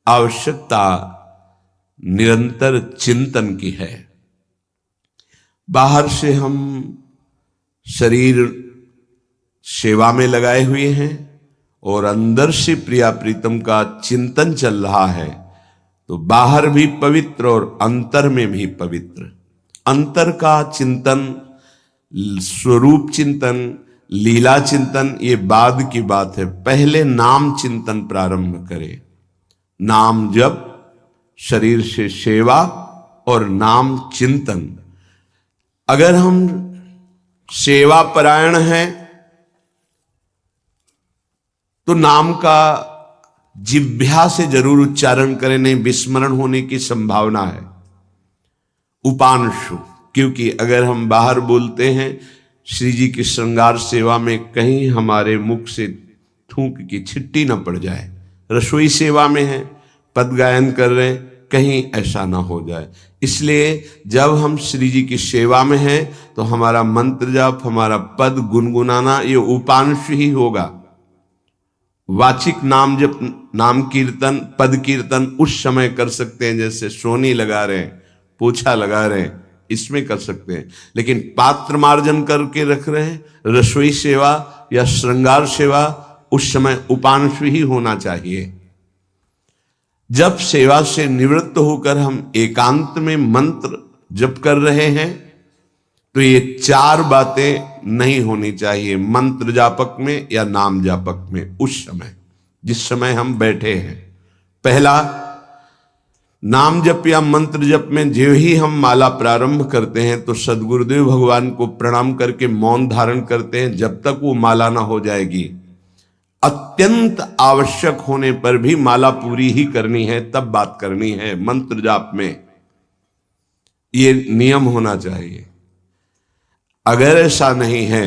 आवश्यकता निरंतर चिंतन की है। बाहर से हम शरीर सेवा में लगाए हुए हैं और अंदर से प्रिया प्रीतम का चिंतन चल रहा है, तो बाहर भी पवित्र और अंतर में भी पवित्र। अंतर का चिंतन, स्वरूप चिंतन, लीला चिंतन ये बाद की बात है। पहले नाम चिंतन प्रारंभ करें। नाम जप, शरीर से सेवा और नाम चिंतन। अगर हम सेवा परायण हैं तो नाम का जिह्वा से जरूर उच्चारण करें, नहीं विस्मरण होने की संभावना है। उपांशु, क्योंकि अगर हम बाहर बोलते हैं श्री जी की श्रृंगार सेवा में, कहीं हमारे मुख से थूक की छिट्टी न पड़ जाए। रसोई सेवा में है, पद गायन कर रहे हैं, कहीं ऐसा ना हो जाए। इसलिए जब हम श्री जी की सेवा में हैं तो हमारा मंत्र जाप, हमारा पद गुनगुनाना ये उपांश ही होगा। वाचिक नाम जप, नाम कीर्तन, पद कीर्तन उस समय कर सकते हैं, जैसे सोनी लगा रहे हैं, पोछा लगा रहे हैं, इसमें कर सकते हैं। लेकिन पात्र मार्जन करके रख रहे हैं, रसोई सेवा या श्रृंगार सेवा, उस समय उपांश ही होना चाहिए। जब सेवा से निवृत्त होकर हम एकांत में मंत्र जप कर रहे हैं तो ये चार बातें नहीं होनी चाहिए मंत्र जापक में या नाम जापक में। उस समय जिस समय हम बैठे हैं, पहला नाम जप या मंत्र जप में जो ही हम माला प्रारंभ करते हैं तो सदगुरुदेव भगवान को प्रणाम करके मौन धारण करते हैं जब तक वो माला ना हो जाएगी। अत्यंत आवश्यक होने पर भी माला पूरी ही करनी है, तब बात करनी है। मंत्र जाप में ये नियम होना चाहिए। अगर ऐसा नहीं है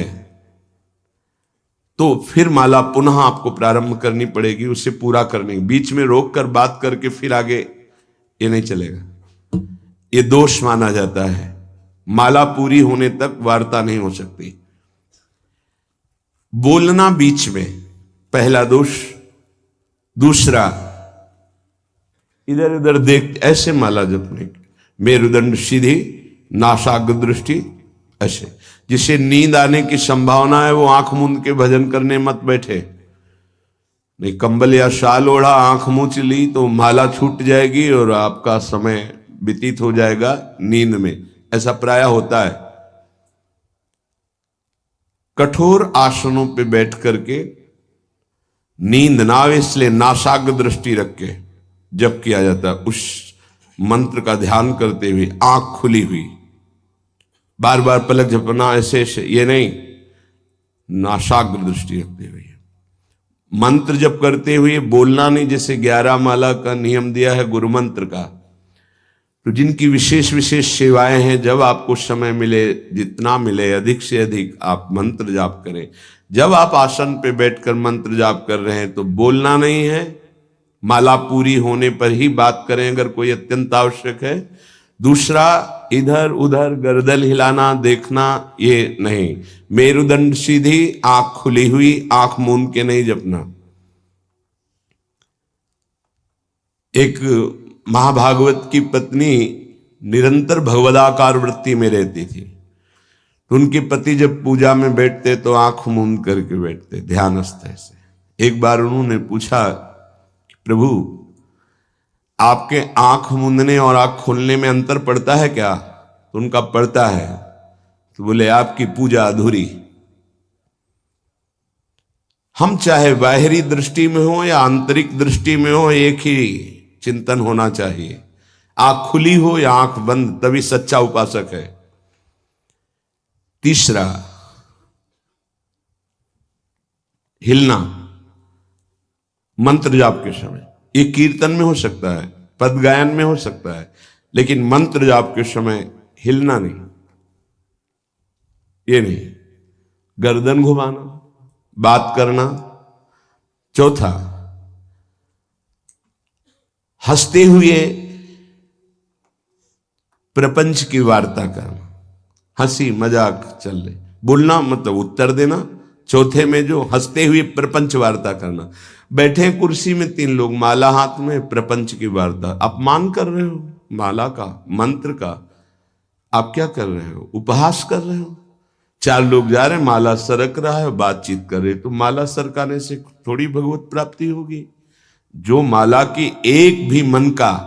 तो फिर माला पुनः आपको प्रारंभ करनी पड़ेगी, उसे पूरा करने। बीच में रोक कर बात करके फिर आगे ये नहीं चलेगा, ये दोष माना जाता है। माला पूरी होने तक वार्ता नहीं हो सकती। बोलना बीच में, पहला दोष। दूसरा, इधर उधर देख ऐसे माला जपने, मेरुदंड सीधी, नासाग्र दृष्टि ऐसे। जिसे नींद आने की संभावना है वो आंख मूंद के भजन करने मत बैठे। नहीं, कंबल या शाल ओढ़ा, आंख मूंछ ली तो माला छूट जाएगी और आपका समय व्यतीत हो जाएगा नींद में। ऐसा प्राय होता है। कठोर आसनों पे बैठ करके नींद ना आवे इसलिए नासाग्र दृष्टि रख के जप किया जाता है। उस मंत्र का ध्यान करते हुए आंख खुली हुई, बार बार पलक झपकना ऐसे ऐसे ये नहीं, नासाग्र दृष्टि रखते हुए मंत्र जप करते हुए बोलना नहीं। जैसे 11 माला का नियम दिया है गुरु मंत्र का, तो जिनकी विशेष विशेष सेवाएं हैं, जब आपको समय मिले, जितना मिले अधिक से अधिक आप मंत्र जाप करें। जब आप आसन पे बैठकर मंत्र जाप कर रहे हैं तो बोलना नहीं है, माला पूरी होने पर ही बात करें अगर कोई अत्यंत आवश्यक है। दूसरा, इधर उधर गर्दन हिलाना, देखना ये नहीं। मेरुदंड सीधी, आंख खुली हुई, आंख मूंद के नहीं जपना। एक महाभागवत की पत्नी निरंतर भगवदाकार वृत्ति में रहती थी। उनके पति जब पूजा में बैठते तो आंख मूंद करके बैठते, ध्यानस्थ ऐसे। एक बार उन्होंने पूछा, प्रभु आपके आंख मूंदने और आंख खोलने में अंतर पड़ता है क्या? तो उनका पड़ता है। तो बोले आपकी पूजा अधूरी। हम चाहे बाहरी दृष्टि में हो या आंतरिक दृष्टि में हो, एक ही चिंतन होना चाहिए। आंख खुली हो या आंख बंद, तभी सच्चा उपासक है। तीसरा, हिलना मंत्र जाप के समय। ये कीर्तन में हो सकता है, पद गायन में हो सकता है, लेकिन मंत्र जाप के समय हिलना नहीं, ये नहीं। गर्दन घुमाना, बात करना। चौथा, हंसते हुए प्रपंच की वार्ता करना, हंसी मजाक चल रही। बोलना मतलब उत्तर देना, चौथे में जो हंसते हुए प्रपंच वार्ता करना। बैठे हैं कुर्सी में 3 लोग, माला हाथ में, प्रपंच की वार्ता। अपमान कर रहे हो माला का, मंत्र का। आप क्या कर रहे हो? उपहास कर रहे हो। 4 लोग जा रहे हैं, माला सरक रहा है, बातचीत कर रहे, तो माला सरकाने से थोड़ी भगवत प्राप्ति होगी। जो माला की एक भी मन का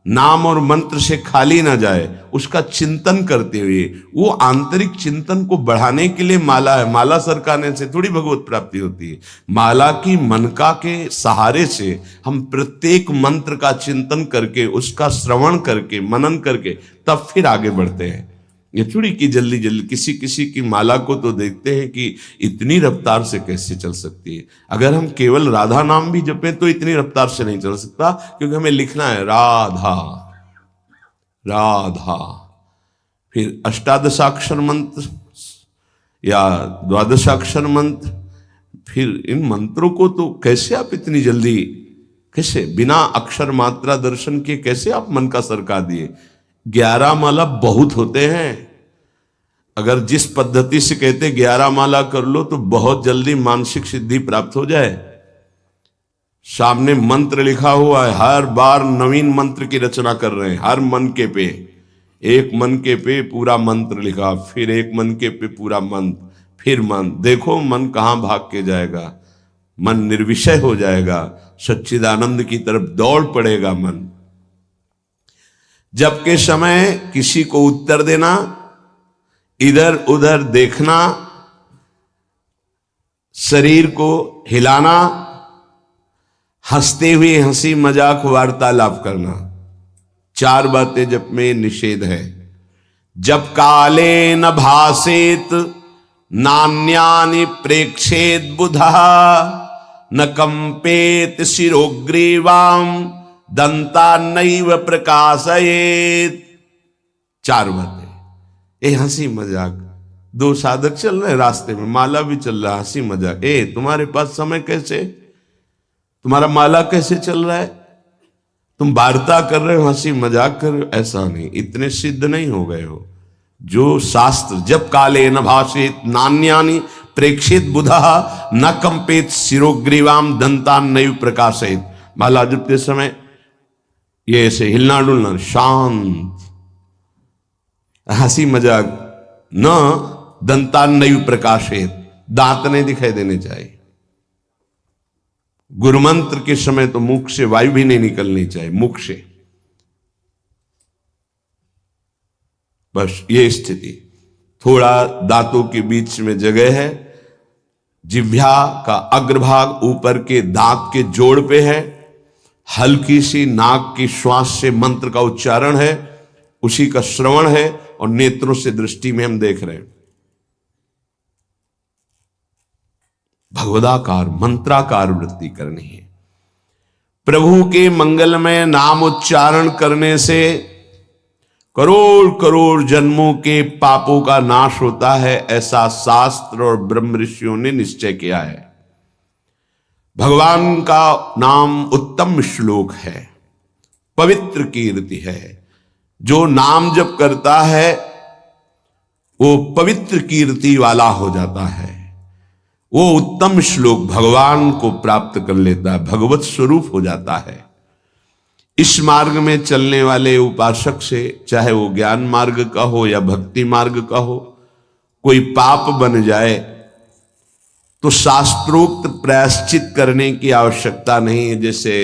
नाम और मंत्र से खाली ना जाए, उसका चिंतन करते हुए, वो आंतरिक चिंतन को बढ़ाने के लिए माला है। माला सरकाने से थोड़ी भगवत प्राप्ति होती है। माला की मनका के सहारे से हम प्रत्येक मंत्र का चिंतन करके, उसका श्रवण करके, मनन करके तब फिर आगे बढ़ते हैं। ये थोड़ी कि जल्दी जल्दी किसी किसी की माला को तो देखते हैं कि इतनी रफ्तार से कैसे चल सकती है। अगर हम केवल राधा नाम भी जपें तो इतनी रफ्तार से नहीं चल सकता, क्योंकि हमें लिखना है राधा राधा। फिर अष्टादशाक्षर मंत्र या द्वादशाक्षर मंत्र, फिर इन मंत्रों को तो कैसे आप इतनी जल्दी, कैसे बिना अक्षर मात्रा दर्शन के कैसे आप मन का सरका दिए? 11 माला बहुत होते हैं। अगर जिस पद्धति से कहते 11 माला कर लो तो बहुत जल्दी मानसिक सिद्धि प्राप्त हो जाए। सामने मंत्र लिखा हुआ है, हर बार नवीन मंत्र की रचना कर रहे हैं। हर मन के पे, एक मन के पे पूरा मंत्र लिखा, फिर एक मन के पे पूरा मंत्र, फिर मन। देखो मन कहां भाग के जाएगा। मन निर्विषय हो जाएगा, सच्चिदानंद की तरफ दौड़ पड़ेगा मन। जबके समय किसी को उत्तर देना, इधर उधर देखना, शरीर को हिलाना, हंसते हुए हंसी मजाक वार्तालाप करना, 4 बातें जब में निषेध है। जब काले न भासेत नान्यानि प्रेक्षेत बुधा न कंपेत शिरोग्रीवाम दंता नैव प्रकाशयेत। 4 बातें। ए हंसी मजाक, 2 साधक चल रहे रास्ते में, माला भी चल रहा, हंसी मजाक। तुम्हारे पास समय कैसे, तुम्हारा माला कैसे चल रहा है? तुम वार्ता कर रहे हो, हंसी मजाक कर रहे हो, ऐसा नहीं, इतने सिद्ध नहीं हो गए हो। जो शास्त्र जब काले न भाषित नान्यानि प्रेक्षित बुधा न कंपेत शिरोग्रीवाम दंतान नैव प्रकाशयेत। माला जपते समय ये ऐसे हिलना डुलना, शांत, हंसी मजाक, न दंतान नैव प्रकाशयेत, दांत नहीं दिखाई देने चाहिए। गुरुमंत्र के समय तो मुख से वायु भी नहीं निकलनी चाहिए, मुख से। बस ये स्थिति। थोड़ा दांतों के बीच में जगह है, जिह्वा का अग्रभाग ऊपर के दांत के जोड़ पे है, हल्की सी नाक की श्वास से मंत्र का उच्चारण है, उसी का श्रवण है, और नेत्रों से दृष्टि में हम देख रहे हैं। भगवदाकार मंत्राकार वृत्ति करनी है। प्रभु के मंगलमय नाम उच्चारण करने से करोड़ करोड़ जन्मों के पापों का नाश होता है, ऐसा शास्त्र और ब्रह्म ऋषियों ने निश्चय किया है। भगवान का नाम उत्तम श्लोक है, पवित्र कीर्ति है। जो नाम जप करता है वो पवित्र कीर्ति वाला हो जाता है, वो उत्तम श्लोक भगवान को प्राप्त कर लेता है, भगवत स्वरूप हो जाता है। इस मार्ग में चलने वाले उपासक से, चाहे वो ज्ञान मार्ग का हो या भक्ति मार्ग का हो, कोई पाप बन जाए तो शास्त्रोक्त प्रायश्चित करने की आवश्यकता नहीं है। जैसे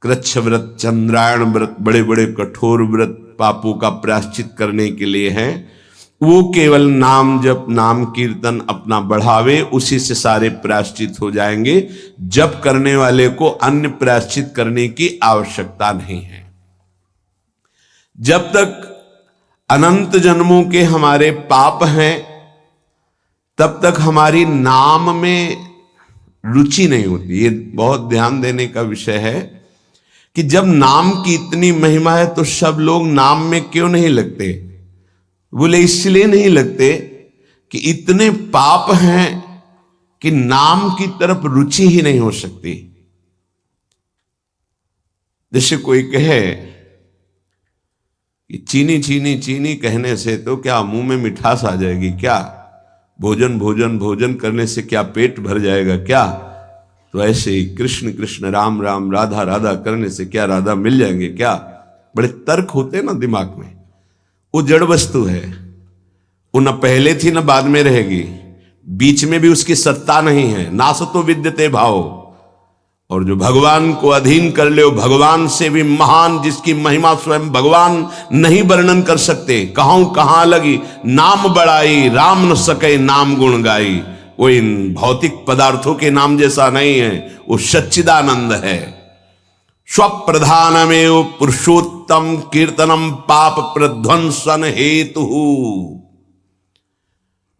कृच्छ व्रत, चंद्रायण व्रत, बड़े बड़े कठोर व्रत पापों का प्रायश्चित करने के लिए हैं। वो केवल नाम जप, नाम कीर्तन अपना बढ़ावे, उसी से सारे प्रायश्चित हो जाएंगे। जप करने वाले को अन्य प्रायश्चित करने की आवश्यकता नहीं है। जब तक अनंत जन्मों के हमारे पाप हैं, तब तक हमारी नाम में रुचि नहीं होती। ये बहुत ध्यान देने का विषय है कि जब नाम की इतनी महिमा है तो सब लोग नाम में क्यों नहीं लगते? बोले इसलिए नहीं लगते कि इतने पाप हैं कि नाम की तरफ रुचि ही नहीं हो सकती। जैसे कोई कहे कि चीनी चीनी चीनी कहने से तो क्या मुंह में मिठास आ जाएगी क्या? भोजन भोजन भोजन करने से क्या पेट भर जाएगा क्या? तो ऐसे ही कृष्ण कृष्ण राम राम राधा राधा करने से क्या राधा मिल जाएंगे क्या? बड़े तर्क होते हैं ना दिमाग में। वो जड़ वस्तु है, वो न पहले थी न बाद में रहेगी, बीच में भी उसकी सत्ता नहीं है। नासतो विद्यते भाव। और जो भगवान को अधीन कर ले, वो भगवान से भी महान, जिसकी महिमा स्वयं भगवान नहीं वर्णन कर सकते। कहूं कहां लगी नाम बड़ाई, राम न सके नाम गुण गाई। वो इन भौतिक पदार्थों के नाम जैसा नहीं है, वो सच्चिदानंद है। स्वप्रधानमेव पुरुषोत्तम कीर्तनम पाप प्रध्वंसन हेतु।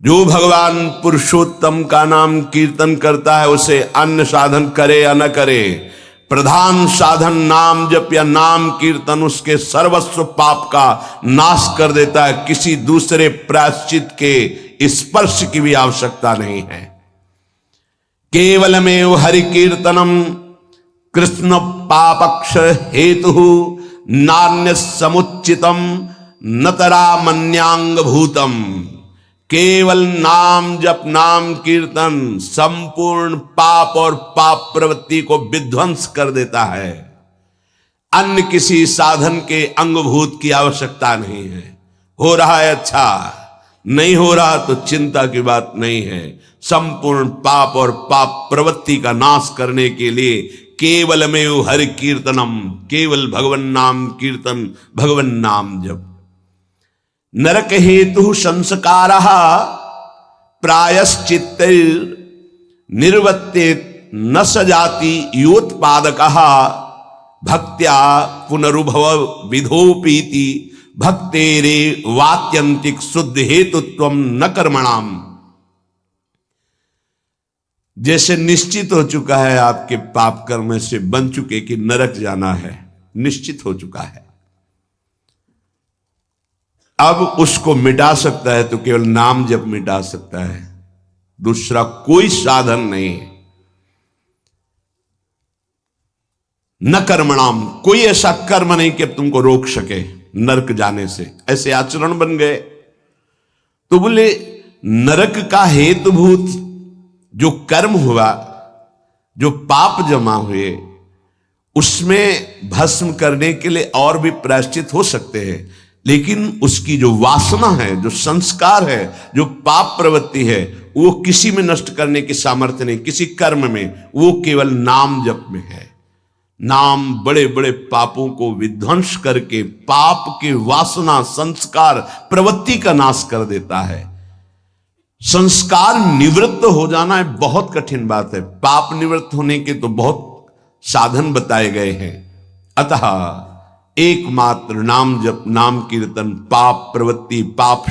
जो भगवान पुरुषोत्तम का नाम कीर्तन करता है, उसे अन्य साधन करे या न करे, प्रधान साधन नाम जप या नाम कीर्तन उसके सर्वस्व पाप का नाश कर देता है। किसी दूसरे प्रायश्चित के स्पर्श की भी आवश्यकता नहीं है। केवलमेव हरि कीर्तनम कृष्ण पापक्ष हेतु नान्य समुचितम नतरा मन्यांग भूतम। केवल नाम जप नाम कीर्तन संपूर्ण पाप और पाप प्रवृत्ति को विध्वंस कर देता है। अन्य किसी साधन के अंगभूत की आवश्यकता नहीं है। हो रहा है अच्छा, नहीं हो रहा तो चिंता की बात नहीं है। संपूर्ण पाप और पाप प्रवृत्ति का नाश करने के लिए केवलमेव हरि कीर्तनम, केवल भगवन नाम कीर्तन, भगवन नाम जप। नरक हेतु संस्कार प्रायश्चित निर्वर्ते न सजाति योत्पादक भक्त्या पुनरुभव विधोपीति भक्तेरे वात्यंतिक शुद्ध हेतुत्व न कर्मणाम। जैसे निश्चित हो चुका है आपके पाप कर्म से बन चुके कि नरक जाना है, निश्चित हो चुका है। अब उसको मिटा सकता है तो केवल नाम जप मिटा सकता है, दूसरा कोई साधन नहीं है। न कर्मणाम, कोई ऐसा कर्म नहीं कि अब तुमको रोक सके नरक जाने से। ऐसे आचरण बन गए तो बोले नरक का हेतुभूत जो कर्म हुआ, जो पाप जमा हुए, उसमें भस्म करने के लिए और भी प्रायश्चित हो सकते हैं, लेकिन उसकी जो वासना है, जो संस्कार है, जो पाप प्रवृत्ति है, वो किसी में नष्ट करने की सामर्थ्य नहीं, किसी कर्म में। वो केवल नाम जप में है। नाम बड़े बड़े पापों को विध्वंस करके पाप के वासना संस्कार प्रवृत्ति का नाश कर देता है। संस्कार निवृत्त हो जाना है बहुत कठिन बात है। पाप निवृत्त होने के तो बहुत साधन बताए गए हैं। अतः एकमात्र नाम जप नाम कीर्तन पाप प्रवृत्ति पाप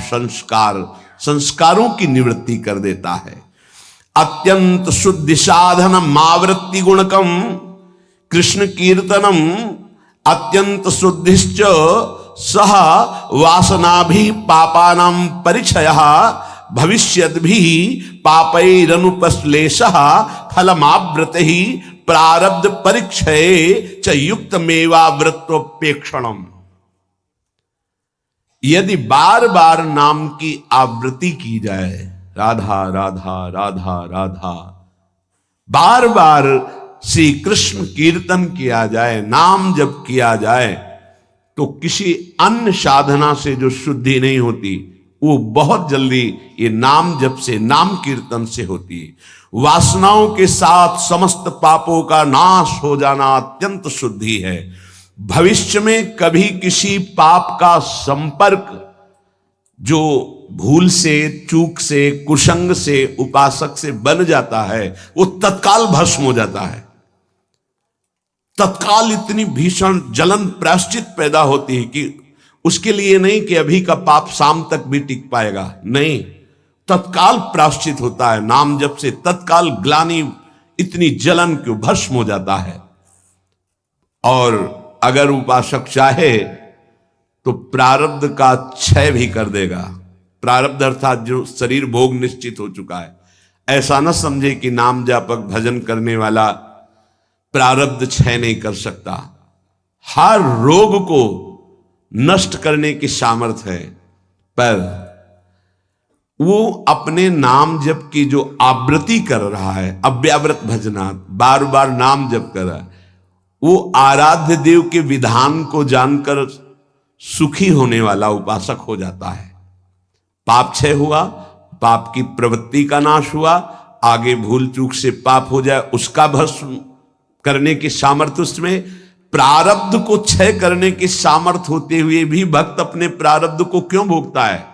संस्कारों की निवृत्ति कर देता है। अत्यंत शुद्धि साधन मावृत्ति गुणकम कृष्ण कीर्तनम अत्यंत शुद्धिश्च सह वासना भी पापानां परिचय भविष्यद् भी पापैरनुपश्लेष फलमाव्रत ही प्रारब्ध परिक्षये च युक्त मेवावृत्तोपेक्षणम। यदि बार बार नाम की आवृत्ति की जाए, राधा राधा राधा राधा, बार बार श्री कृष्ण कीर्तन किया जाए, नाम जप किया जाए, तो किसी अन्य साधना से जो शुद्धि नहीं होती वो बहुत जल्दी ये नाम जप से नाम कीर्तन से होती है। वासनाओं के साथ समस्त पापों का नाश हो जाना अत्यंत शुद्धि है। भविष्य में कभी किसी पाप का संपर्क जो भूल से चूक से कुसंग से उपासक से बन जाता है, वो तत्काल भस्म हो जाता है। तत्काल इतनी भीषण जलन प्रायश्चित पैदा होती है कि उसके लिए नहीं कि अभी का पाप शाम तक भी टिक पाएगा, नहीं, तत्काल प्रायश्चित होता है। नाम जप से तत्काल ग्लानि, इतनी जलन क्यों, भस्म हो जाता है। और अगर उपासक चाहे तो प्रारब्ध का क्षय भी कर देगा। प्रारब्ध अर्थात जो शरीर भोग निश्चित हो चुका है। ऐसा न समझे कि नाम जापक भजन करने वाला प्रारब्ध क्षय नहीं कर सकता। हर रोग को नष्ट करने की सामर्थ्य है, पर वो अपने नाम जप की जो आवृत्ति कर रहा है, अव्याव्रत भजनात्, बार बार नाम जप कर रहा है, वो आराध्य देव के विधान को जानकर सुखी होने वाला उपासक हो जाता है। पाप क्षय हुआ, पाप की प्रवृत्ति का नाश हुआ, आगे भूल चूक से पाप हो जाए उसका भस्म करने की सामर्थ्य उसमें, प्रारब्ध को क्षय करने की सामर्थ्य होते हुए भी भक्त अपने प्रारब्ध को क्यों भोगता है?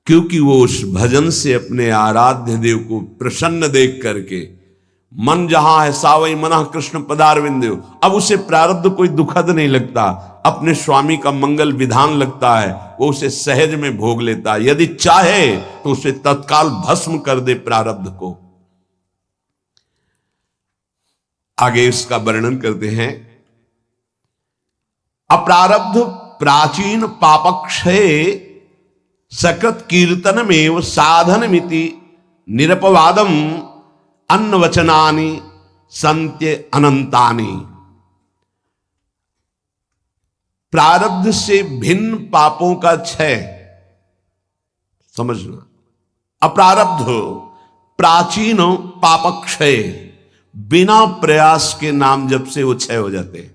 क्योंकि वो उस भजन से अपने आराध्य देव को प्रसन्न देख करके, मन जहां है सावई मना कृष्ण पदारविंद, अब उसे प्रारब्ध कोई दुखद नहीं लगता, अपने स्वामी का मंगल विधान लगता है, वो उसे सहज में भोग लेता है। यदि चाहे तो उसे तत्काल भस्म कर दे प्रारब्ध को। आगे इसका वर्णन करते हैं। अप्रारब्ध प्राचीन पापक्षय सकृत कीर्तनमेव साधनमिति निरपवादम अन्नवचनानि संत्य अनंतानि। प्रारब्ध से भिन्न पापों का क्षय समझना। अप्रारब्ध प्राचीन पापक्षय, बिना प्रयास के नाम जप से वो क्षय हो जाते हैं।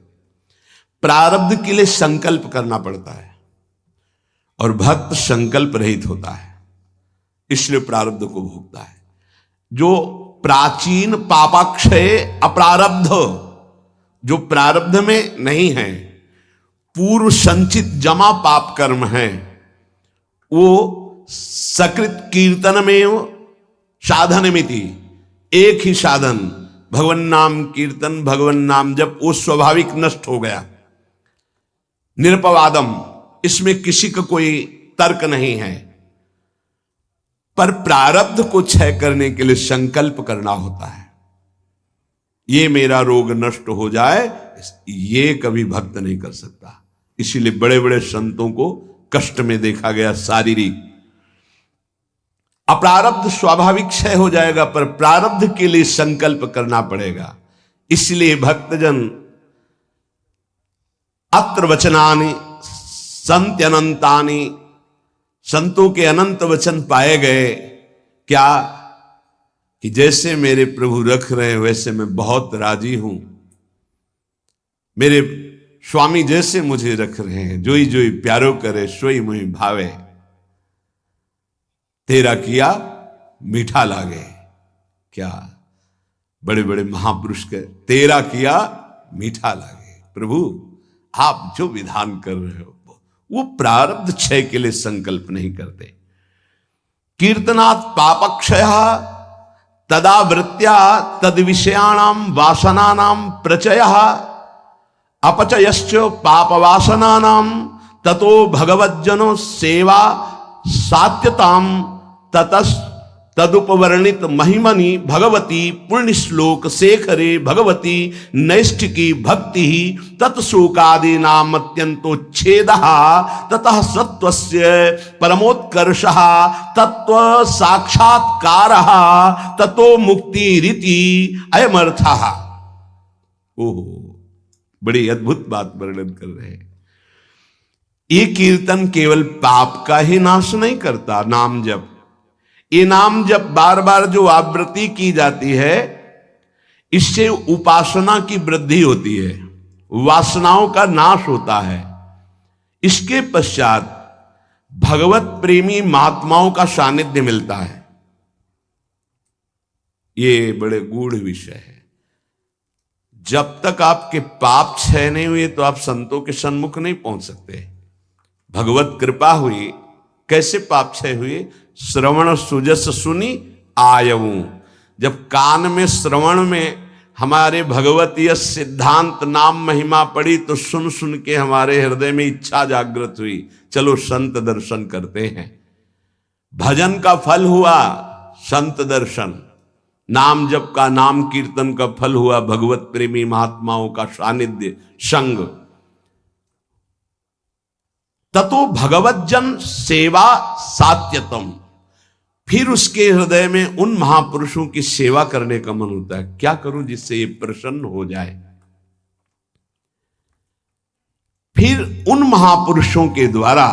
प्रारब्ध के लिए संकल्प करना पड़ता है और भक्त संकल्प रहित होता है, इसलिए प्रारब्ध को भोगता है। जो प्राचीन पापाक्षय अप्रारब्ध, जो प्रारब्ध में नहीं है, पूर्व संचित जमा पाप कर्म है, वो सकृत कीर्तन में साधनमिति, एक ही साधन भगवन नाम कीर्तन, भगवन नाम जब वो स्वाभाविक नष्ट हो गया। निरपवादम, इसमें किसी का कोई तर्क नहीं है, पर प्रारब्ध को क्षय करने के लिए संकल्प करना होता है। ये मेरा रोग नष्ट हो जाए, ये कभी भक्त नहीं कर सकता। इसीलिए बड़े बड़े संतों को कष्ट में देखा गया शारीरिक। अप्रारब्ध स्वाभाविक क्षय हो जाएगा, पर प्रारब्ध के लिए संकल्प करना पड़ेगा। इसलिए भक्तजन अत्र वचनानि संत्यनंतानि, संतों के अनंत वचन पाए गए। क्या कि जैसे मेरे प्रभु रख रहे हैं वैसे मैं बहुत राजी हूं, मेरे स्वामी जैसे मुझे रख रहे हैं, जोई जोई प्यारो करे सोई मुहि भावे, तेरा किया मीठा लागे। क्या बड़े बड़े महापुरुष के तेरा किया मीठा लागे। प्रभु आप जो विधान कर रहे हो वो प्रारब्ध क्षय के लिए संकल्प नहीं करते। कीर्तनात् पापक्षय तदा वृत्त्या तद विषयाणाम वासनानाम प्रचयः अपचयश्च पापवासनानाम ततो भगवज्जनो सेवा सात्यताम ततस् तदुपवर्णित महिमनि भगवती पुण्य श्लोक शेखरे भगवती नैष्ठिकी भक्ति तत्शोकादि नाम अत्यंतोच्छेद ततः सत्वस्य परमोत्कर्षः तत्व साक्षात्कार ततो मुक्ति रीति अयमर्थः। ओहो, बड़ी अद्भुत बात वर्णन कर रहे हैं। ये कीर्तन केवल पाप का ही नाश नहीं करता, नाम जप, ये नाम जब बार बार जो आवृत्ति की जाती है, इससे उपासना की वृद्धि होती है, वासनाओं का नाश होता है। इसके पश्चात भगवत प्रेमी महात्माओं का सानिध्य मिलता है। ये बड़े गूढ़ विषय है। जब तक आपके पाप क्षय नहीं हुए तो आप संतों के सन्मुख नहीं पहुंच सकते। भगवत कृपा हुई, कैसे पाप क्षय हुए? श्रवण सुजस सुनी आयऊ, जब कान में श्रवण में हमारे भगवतीय सिद्धांत नाम महिमा पड़ी तो सुन सुन के हमारे हृदय में इच्छा जागृत हुई, चलो संत दर्शन करते हैं। भजन का फल हुआ संत दर्शन, नाम जप का, नाम कीर्तन का फल हुआ भगवत प्रेमी महात्माओं का सानिध्य संग। ततो भगवज्जन सेवा सात्यतम, फिर उसके हृदय में उन महापुरुषों की सेवा करने का मन होता है। क्या करूं जिससे ये प्रसन्न हो जाए? फिर उन महापुरुषों के द्वारा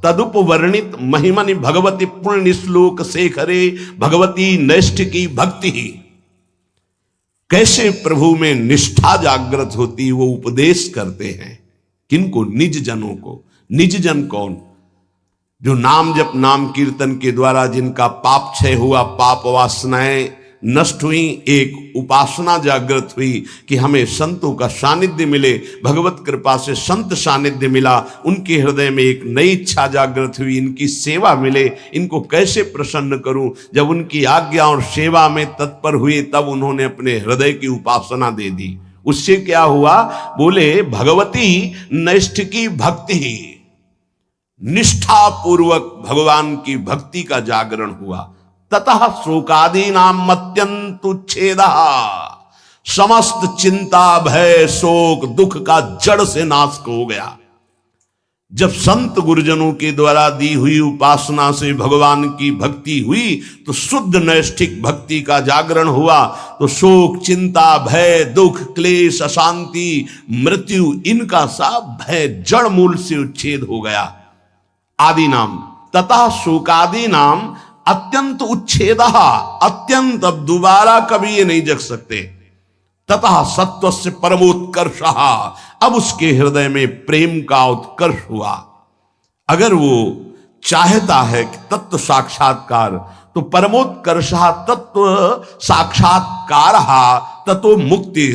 तदुपवर्णित महिमनि भगवती पुण्य श्लोक शेखरे भगवती नैष्ठिकी भक्ति। कैसे प्रभु में निष्ठा जागृत होती वो उपदेश करते हैं। किनको? निज जनों को। निज जन कौन? जो नाम जप नाम कीर्तन के द्वारा जिनका पाप क्षय हुआ, पाप वासनाएं नष्ट हुई, एक उपासना जागृत हुई कि हमें संतों का सानिध्य मिले, भगवत कृपा से संत सानिध्य मिला, उनके हृदय में एक नई इच्छा जागृत हुई, इनकी सेवा मिले, इनको कैसे प्रसन्न करूं। जब उनकी आज्ञा और सेवा में तत्पर हुए तब उन्होंने अपने हृदय की उपासना दे दी। उससे क्या हुआ? बोले भगवती नैष्ठिकी भक्ति, निष्ठा पूर्वक भगवान की भक्ति का जागरण हुआ। ततः शोकादि नाम अत्यंत उच्छेद, समस्त चिंता भय शोक दुख का जड़ से नाश हो गया। जब संत गुरुजनों के द्वारा दी हुई उपासना से भगवान की भक्ति हुई तो शुद्ध नैष्ठिक भक्ति का जागरण हुआ, तो शोक चिंता भय दुख क्लेश अशांति मृत्यु इनका सब भय जड़ मूल से उच्छेद हो गया। आदि नाम तथा शोकादि नाम अत्यंत उच्छेद, अत्यंत, अब दोबारा कभी ये नहीं जग सकते। तथा सत्व से परमोत्कर्ष, अब उसके हृदय में प्रेम का उत्कर्ष हुआ। अगर वो चाहता है कि तत्व साक्षात्कार, तो परमोत्कर्ष तत्व साक्षात्कार तत्व मुक्ति,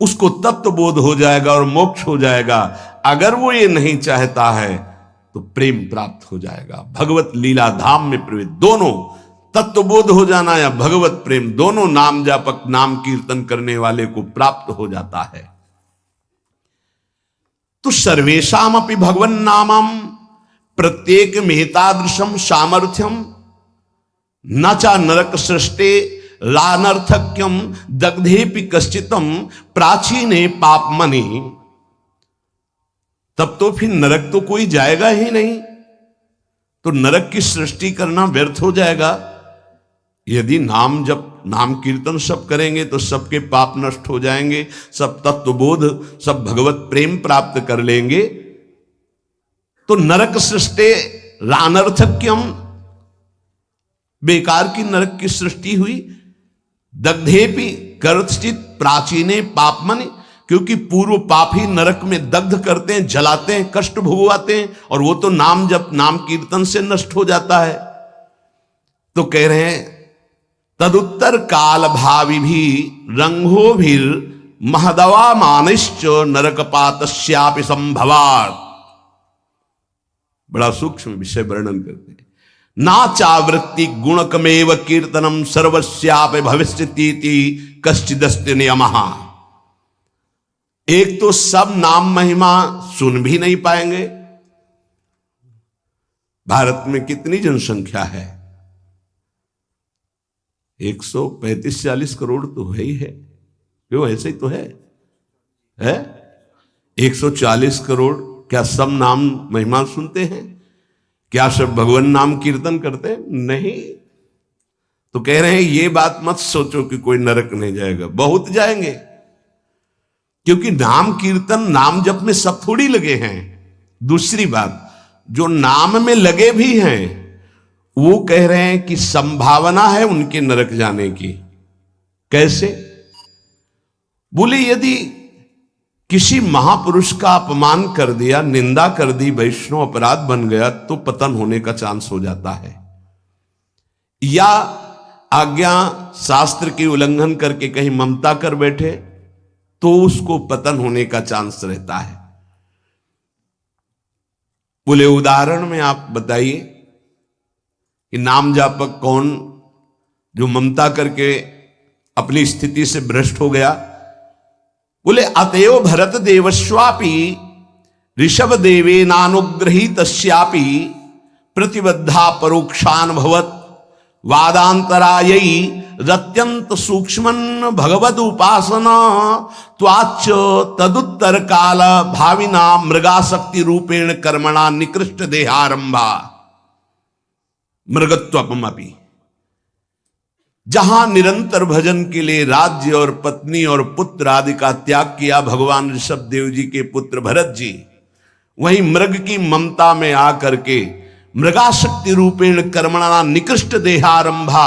उसको तत्व बोध हो जाएगा और मोक्ष हो जाएगा। अगर वो ये नहीं चाहता है तो प्रेम प्राप्त हो जाएगा। भगवत लीला धाम में प्रवेश, दोनों तत्वबोध हो जाना या भगवत प्रेम, दोनों नाम जापक नाम कीर्तन करने वाले को प्राप्त हो जाता है। तो सर्वेशाम अपि भगवन नामम प्रत्येक मेतादृशम सामर्थ्यम न चा नरक सृष्टे लानर्थक्यम दग्धेपि कश्चितम प्राचीने पापमनि। तब तो फिर नरक तो कोई जाएगा ही नहीं, तो नरक की सृष्टि करना व्यर्थ हो जाएगा। यदि नाम जप नाम कीर्तन सब करेंगे तो सबके पाप नष्ट हो जाएंगे, सब तत्वबोध सब भगवत प्रेम प्राप्त कर लेंगे। तो नरक सृष्टि रानर्थक्यम, बेकार की नरक की सृष्टि हुई। दग्धेपि कर्तचित प्राचीने पापमनि, क्योंकि पूर्व पापी नरक में दग्ध करते हैं, जलाते हैं, कष्ट भोगवाते हैं, और वो तो नाम जप नाम कीर्तन से नष्ट हो जाता है। तो कह रहे हैं तदुत्तर काल भावी भी रंगो भी महदवा मानिश्च नरकपातस्यापि संभवात्। बड़ा सूक्ष्म विषय वर्णन करते हैं। ना चावृत्ति गुणकमेव कीर्तनम सर्वस्यापि भविष्यतीति कश्चिदस्ति नियमः। एक तो सब नाम महिमा सुन भी नहीं पाएंगे। भारत में कितनी जनसंख्या है? 135-40 करोड़ तो है ही है। क्यों? ऐसे ही तो है 140 करोड़। क्या सब नाम महिमा सुनते हैं? क्या सब भगवान नाम कीर्तन करते हैं? नहीं। तो कह रहे हैं ये बात मत सोचो कि कोई नरक नहीं जाएगा, बहुत जाएंगे। क्योंकि नाम कीर्तन नाम जप में सब थोड़ी लगे हैं। दूसरी बात, जो नाम में लगे भी हैं वो कह रहे हैं कि संभावना है उनके नरक जाने की। कैसे? बोले यदि किसी महापुरुष का अपमान कर दिया, निंदा कर दी, वैष्णव अपराध बन गया तो पतन होने का चांस हो जाता है। या आज्ञा शास्त्र की उल्लंघन करके कहीं ममता कर बैठे तो उसको पतन होने का चांस रहता है। बोले उदाहरण में आप बताइए कि नाम जापक कौन जो ममता करके अपनी स्थिति से भ्रष्ट हो गया? बोले अतएव भरत देवस्वापि ऋषभ देवे नानुग्रहीतस्यापि प्रतिबद्धा परोक्षानुभवत वादांतरायी रत्यंत सूक्ष्मन भगवद उपासना त्वाच तदुत्तर काल भाविना मृगाशक्ति रूपेण कर्मणा निकृष्ट देहारंभा मृगत्वपमपि। जहां निरंतर भजन के लिए राज्य और पत्नी और पुत्र आदि का त्याग किया भगवान ऋषभ देव जी के पुत्र भरत जी, वहीं मृग की ममता में आकर के मृगाशक्ति रूपेण कर्मणा निकृष्ट देहारंभा,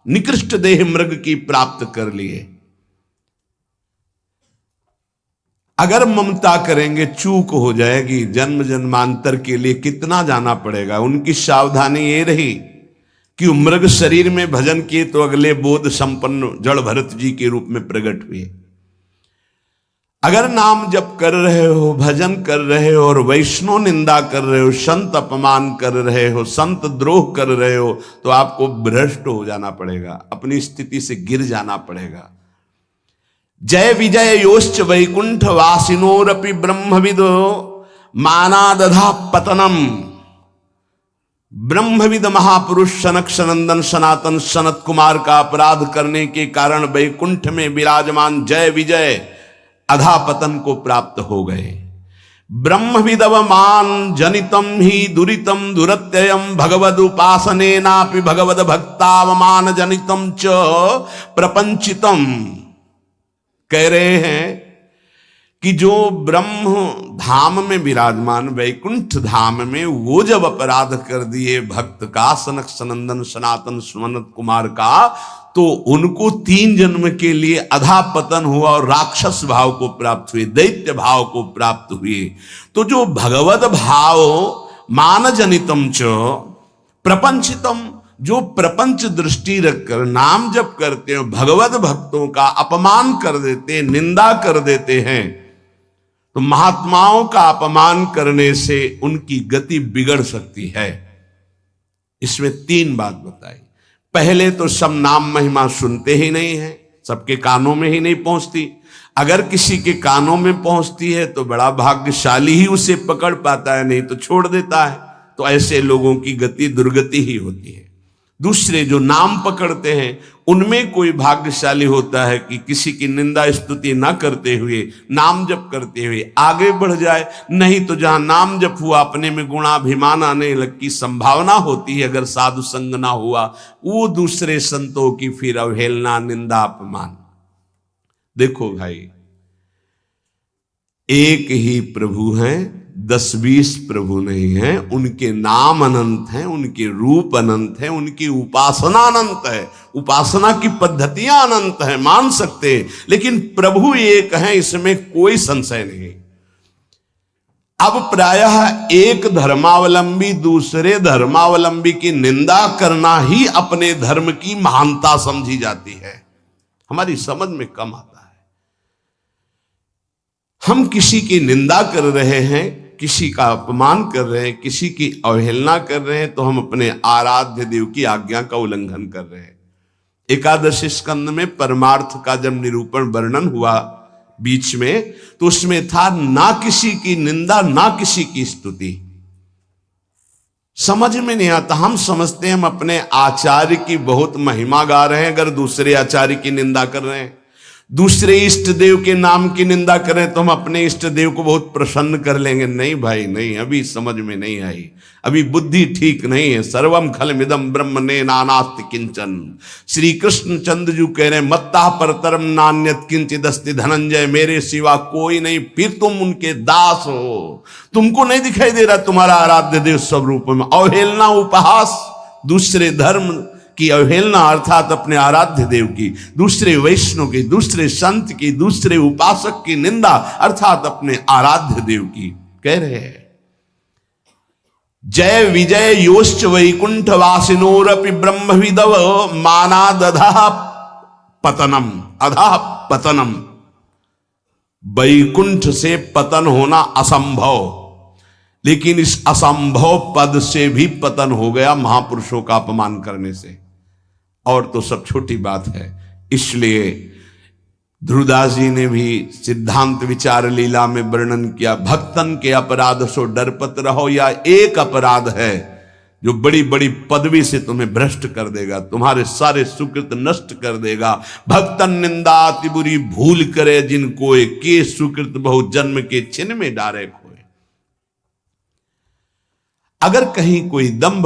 निकृष्ट देह मृग की प्राप्त कर लिए। अगर ममता करेंगे चूक हो जाएगी, जन्म जन्मांतर के लिए कितना जाना पड़ेगा। उनकी सावधानी ये रही कि मृग शरीर में भजन किए तो अगले बोध संपन्न जड़ भरत जी के रूप में प्रकट हुए। अगर नाम जप कर रहे हो, भजन कर रहे हो और वैष्णव निंदा कर रहे हो, संत अपमान कर रहे हो, संत द्रोह कर रहे हो, तो आपको भ्रष्ट हो जाना पड़ेगा, अपनी स्थिति से गिर जाना पड़ेगा। जय विजय योश्च वैकुंठ वासिनोरपि ब्रह्मविदो मानादधा पतनम। ब्रह्मविद महापुरुष सनक सनंदन सनातन सनत कुमार का अपराध करने के कारण वैकुंठ में विराजमान जय विजय अधापतन को प्राप्त हो गए। ब्रह्मविदवमान जनितम ही दुरितम दुरत्ययम भगवद उपासनेनापि भगवद भक्तावमान जनितम च प्रपंचितम। कह रहे हैं कि जो ब्रह्म धाम में विराजमान वैकुंठ धाम में वो जब अपराध कर दिए भक्त का, सनक सनंदन सनातन सुमनत कुमार का, तो उनको 3 जन्म के लिए अधापतन हुआ और राक्षस भाव को प्राप्त हुए, दैत्य भाव को प्राप्त हुए। तो जो भगवत भाव मान जनितम च प्रपंचितम, जो प्रपंच दृष्टि रखकर नाम जप करते हैं, भगवत भक्तों का अपमान कर देते, निंदा कर देते हैं, तो महात्माओं का अपमान करने से उनकी गति बिगड़ सकती है। इसमें 3 बात बताई। पहले तो सब नाम महिमा सुनते ही नहीं है, सबके कानों में ही नहीं पहुंचती। अगर किसी के कानों में पहुंचती है तो बड़ा भाग्यशाली ही उसे पकड़ पाता है, नहीं तो छोड़ देता है। तो ऐसे लोगों की गति दुर्गति ही होती है। दूसरे जो नाम पकड़ते हैं उनमें कोई भाग्यशाली होता है कि किसी की निंदा स्तुति ना करते हुए, नाम जप करते हुए आगे बढ़ जाए। नहीं तो जहां नाम जप हुआ अपने में गुणाभिमान आने लग की संभावना होती है, अगर साधु संग ना हुआ, वो दूसरे संतों की फिर अवहेलना, निंदा, अपमान। देखो भाई, एक ही प्रभु हैं, 10-20 प्रभु नहीं है। उनके नाम अनंत हैं, उनके रूप अनंत हैं, उनकी उपासना अनंत है, उपासना की पद्धतियां अनंत हैं, मान सकते हैं। लेकिन प्रभु एक हैं, इसमें कोई संशय नहीं। अब प्रायः एक धर्मावलंबी दूसरे धर्मावलंबी की निंदा करना ही अपने धर्म की महानता समझी जाती है। हमारी समझ में कम आता है। हम किसी की निंदा कर रहे हैं, किसी का अपमान कर रहे हैं, किसी की अवहेलना कर रहे हैं, तो हम अपने आराध्य देव की आज्ञा का उल्लंघन कर रहे हैं। एकादशी स्कंद में परमार्थ का जब निरूपण वर्णन हुआ बीच में, तो उसमें था ना किसी की निंदा ना किसी की स्तुति। समझ में नहीं आता। हम समझते हैं हम अपने आचार्य की बहुत महिमा गा रहे हैं, अगर दूसरे आचार्य की निंदा कर रहे हैं, दूसरे इष्ट देव के नाम की निंदा करें, तो हम अपने इष्ट देव को बहुत प्रसन्न कर लेंगे। नहीं भाई नहीं, अभी समझ में नहीं आई, अभी बुद्धि ठीक नहीं है। सर्वम खलमिदं ब्रह्म ने नानास्ति किंचन। श्री कृष्ण चंद्र जी कह रहे हैं मत्ता परतरम नान्यत किंचिद अस्ति धनंजय, मेरे सिवा कोई नहीं, फिर तुम उनके दास हो। तुमको नहीं दिखाई दे रहा तुम्हारा आराध्य देव स्वरूप में? अवहेलना, उपहास, दूसरे धर्म की अवहेलना अर्थात अपने आराध्य देव की, दूसरे वैष्णव की, दूसरे संत की, दूसरे उपासक की निंदा अर्थात अपने आराध्य देव की। कह रहे हैं जय विजय योश्च वैकुंठ वासिनोरपि ब्रह्मविदव मानादधा पतनम। अधा पतनम, वैकुंठ से पतन होना असंभव, लेकिन इस असंभव पद से भी पतन हो गया महापुरुषों का अपमान करने से। और तो सब छोटी बात है। इसलिए ध्रुवदास जी ने भी सिद्धांत विचार लीला में वर्णन किया, भक्तन के अपराध सो डरपत रहो। या एक अपराध है जो बड़ी बड़ी पदवी से तुम्हें भ्रष्ट कर देगा, तुम्हारे सारे सुकृत नष्ट कर देगा। भक्तन निंदा अति बुरी भूल करे, जिनको के सुकृत बहु जन्म के छिन में डारे खोए। अगर कहीं कोई दंभ